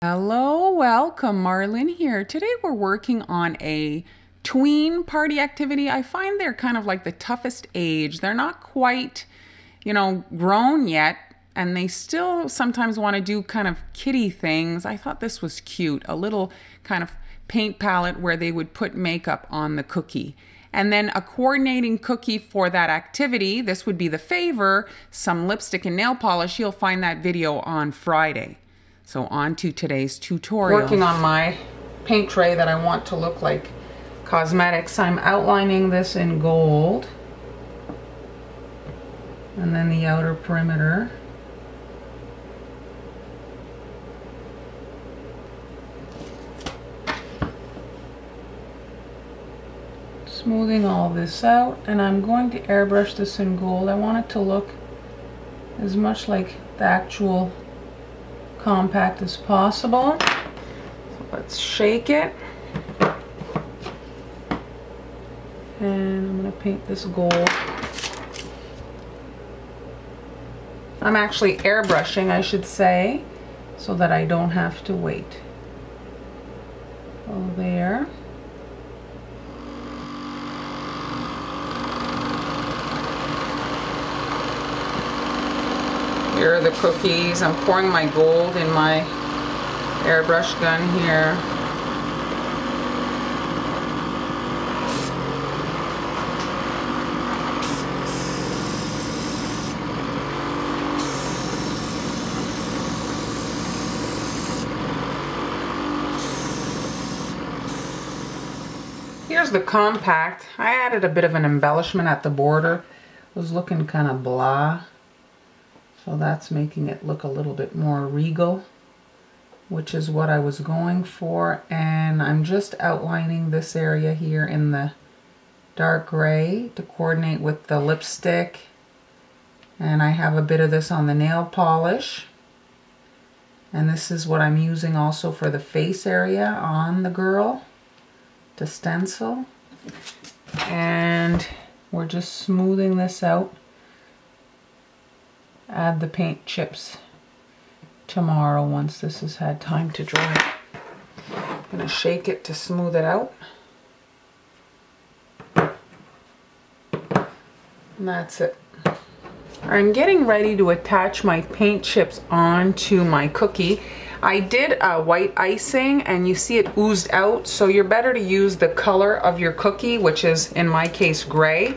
Hello, welcome. Marlene here. Today we're working on a tween party activity. I find they're kind of like the toughest age. They're not quite, grown yet, and they still sometimes want to do kind of kiddie things. I thought this was cute, a little kind of paint palette where they would put makeup on the cookie. And then a coordinating cookie for that activity. This would be the favor, some lipstick and nail polish. You'll find that video on Friday. So on to today's tutorial. Working on my paint tray that I want to look like cosmetics. I'm outlining this in gold. And then the outer perimeter. Smoothing all this out, and I'm going to airbrush this in gold. I want it to look as much like the actual compact as possible. So let's shake it. And I'm going to paint this gold. I'm actually airbrushing, I should say, so that I don't have to wait. So there. Here are the cookies. I'm pouring my gold in my airbrush gun here. Here's the compact. I added a bit of an embellishment at the border. It was looking kind of blah. So that's making it look a little bit more regal, which is what I was going for. And I'm just outlining this area here in the dark gray to coordinate with the lipstick. And I have a bit of this on the nail polish. And this is what I'm using also for the face area on the girl to stencil. And we're just smoothing this out. Add the paint chips tomorrow once this has had time to dry. I'm going to shake it to smooth it out. And that's it. I'm getting ready to attach my paint chips onto my cookie. I did a white icing and you see it oozed out, so you're better to use the color of your cookie, which is in my case gray.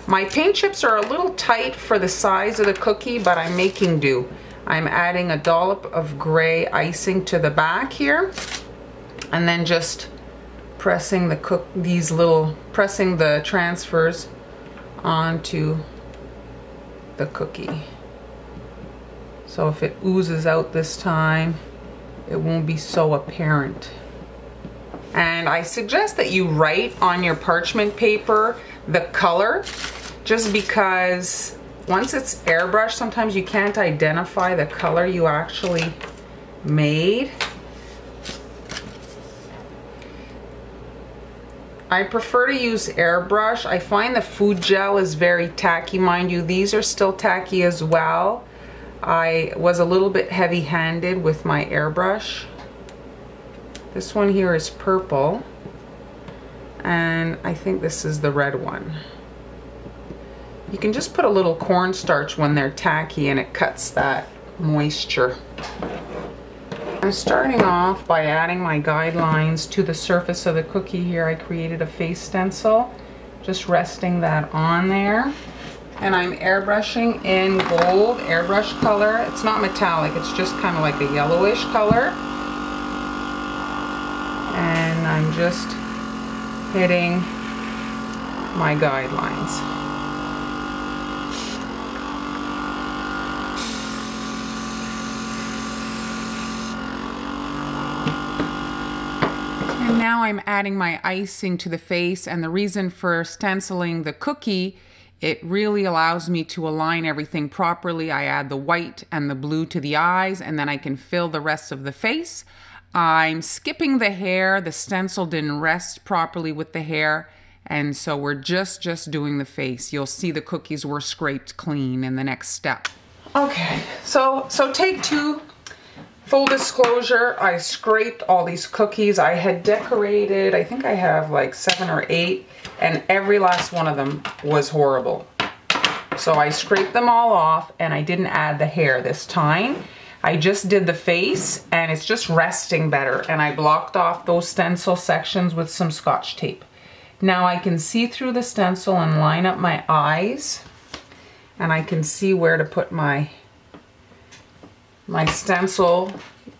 My paint chips are a little tight for the size of the cookie, but I'm making do. I'm adding a dollop of gray icing to the back here, and then just pressing the pressing the transfers onto the cookie. So if it oozes out this time, it won't be so apparent. And I suggest that you write on your parchment paper the color, just because once it's airbrushed, sometimes you can't identify the color you actually made. I prefer to use airbrush. I find the food gel is very tacky. Mind you, these are still tacky as well. I was a little bit heavy-handed with my airbrush. This one here is purple, and I think this is the red one. You can just put a little cornstarch when they're tacky and it cuts that moisture. I'm starting off by adding my guidelines to the surface of the cookie here. I created a face stencil, just resting that on there. And I'm airbrushing in gold, airbrush color. It's not metallic, it's just kind of like a yellowish color. And I'm just hitting my guidelines. And now I'm adding my icing to the face, and the reason for stenciling the cookie, it really allows me to align everything properly. I add the white and the blue to the eyes, and then I can fill the rest of the face. I'm skipping the hair. The stencil didn't rest properly with the hair, and so we're just doing the face. You'll see the cookies were scraped clean in the next step. Okay, so take two. Full disclosure, I scraped all these cookies. I had decorated, I think I have like 7 or 8, and every last one of them was horrible. So I scraped them all off, and I didn't add the hair this time. I just did the face, and it's just resting better. And I blocked off those stencil sections with some Scotch tape. Now I can see through the stencil and line up my eyes, and I can see where to put my stencil,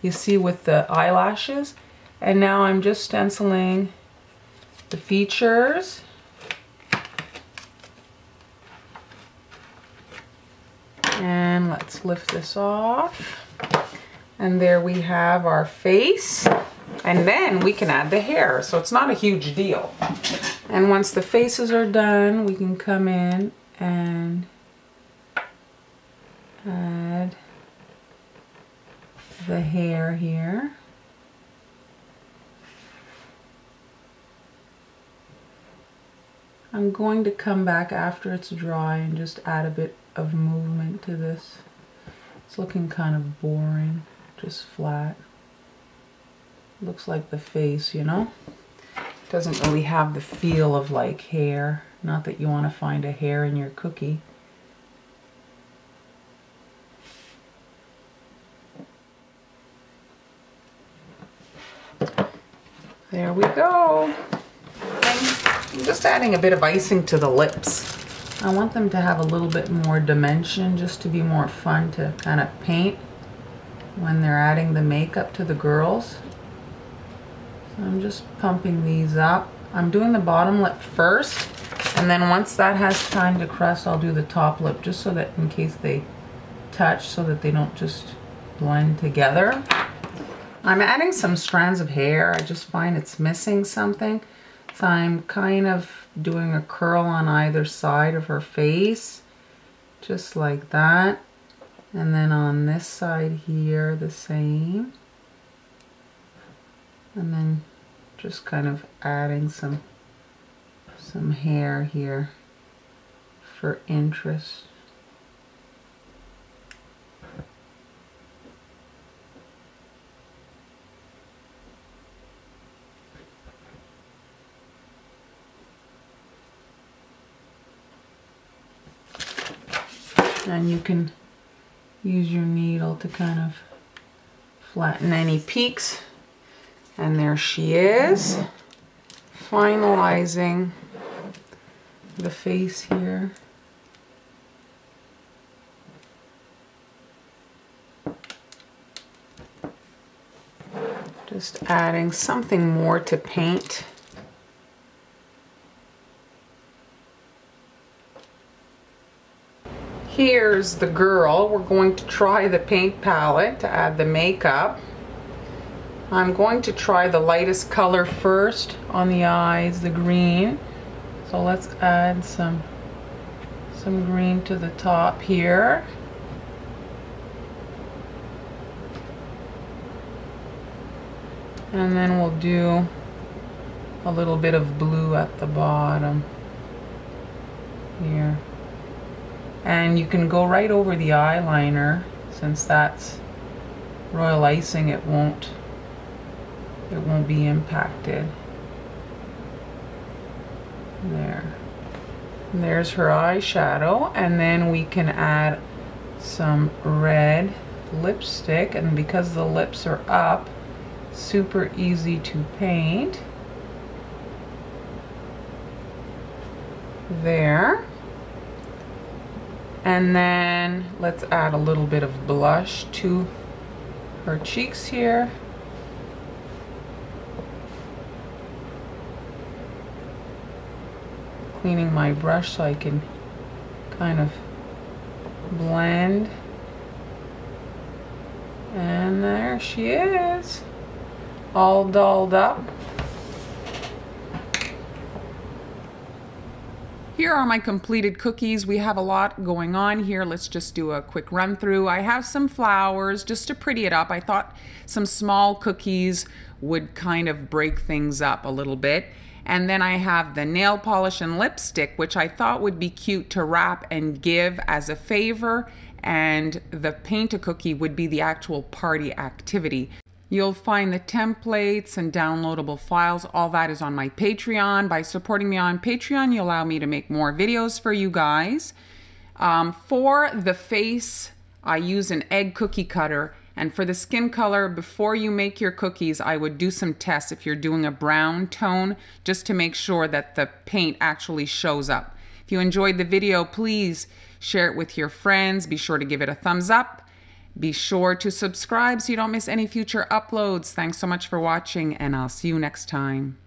you see, with the eyelashes. And now I'm just stenciling the features. And let's lift this off. And there we have our face. And then we can add the hair, so it's not a huge deal. And once the faces are done, we can come in and add the hair here. I'm going to come back after it's dry and just add a bit of movement to this. It's looking kind of boring, just flat. Looks like the face, you know? Doesn't really have the feel of like hair. Not that you want to find a hair in your cookie. There we go. I'm just adding a bit of icing to the lips. I want them to have a little bit more dimension, just to be more fun to kind of paint when they're adding the makeup to the girls. So I'm just pumping these up. I'm doing the bottom lip first, and then once that has time to crust, I'll do the top lip, just so that in case they touch, so that they don't just blend together. I'm adding some strands of hair. I just find it's missing something. So I'm kind of doing a curl on either side of her face, just like that. And then on this side here, the same. And then just kind of adding some hair here for interest. And you can use your needle to kind of flatten any peaks. And there she is, finalizing the face here. Just adding something more to paint. Here's the girl. We're going to try the paint palette to add the makeup. I'm going to try the lightest color first on the eyes, the green. So let's add some green to the top here. And then we'll do a little bit of blue at the bottom here. And you can go right over the eyeliner, since that's royal icing, it won't be impacted. There. And there's her eyeshadow, and then we can add some red lipstick, and because the lips are up, super easy to paint. There. And then let's add a little bit of blush to her cheeks here. Cleaning my brush so I can kind of blend. And there she is, all dolled up. Here are my completed cookies. We have a lot going on here. Let's just do a quick run through. I have some flowers just to pretty it up. I thought some small cookies would kind of break things up a little bit. And then I have the nail polish and lipstick, which I thought would be cute to wrap and give as a favor. and the paint a cookie would be the actual party activity. You'll find the templates and downloadable files. All that is on my Patreon. By supporting me on Patreon, you allow me to make more videos for you guys. For the face, I use an egg cookie cutter. And for the skin color, before you make your cookies, I would do some tests if you're doing a brown tone, just to make sure that the paint actually shows up. If you enjoyed the video, please share it with your friends. Be sure to give it a thumbs up. Be sure to subscribe so you don't miss any future uploads. Thanks so much for watching, and I'll see you next time.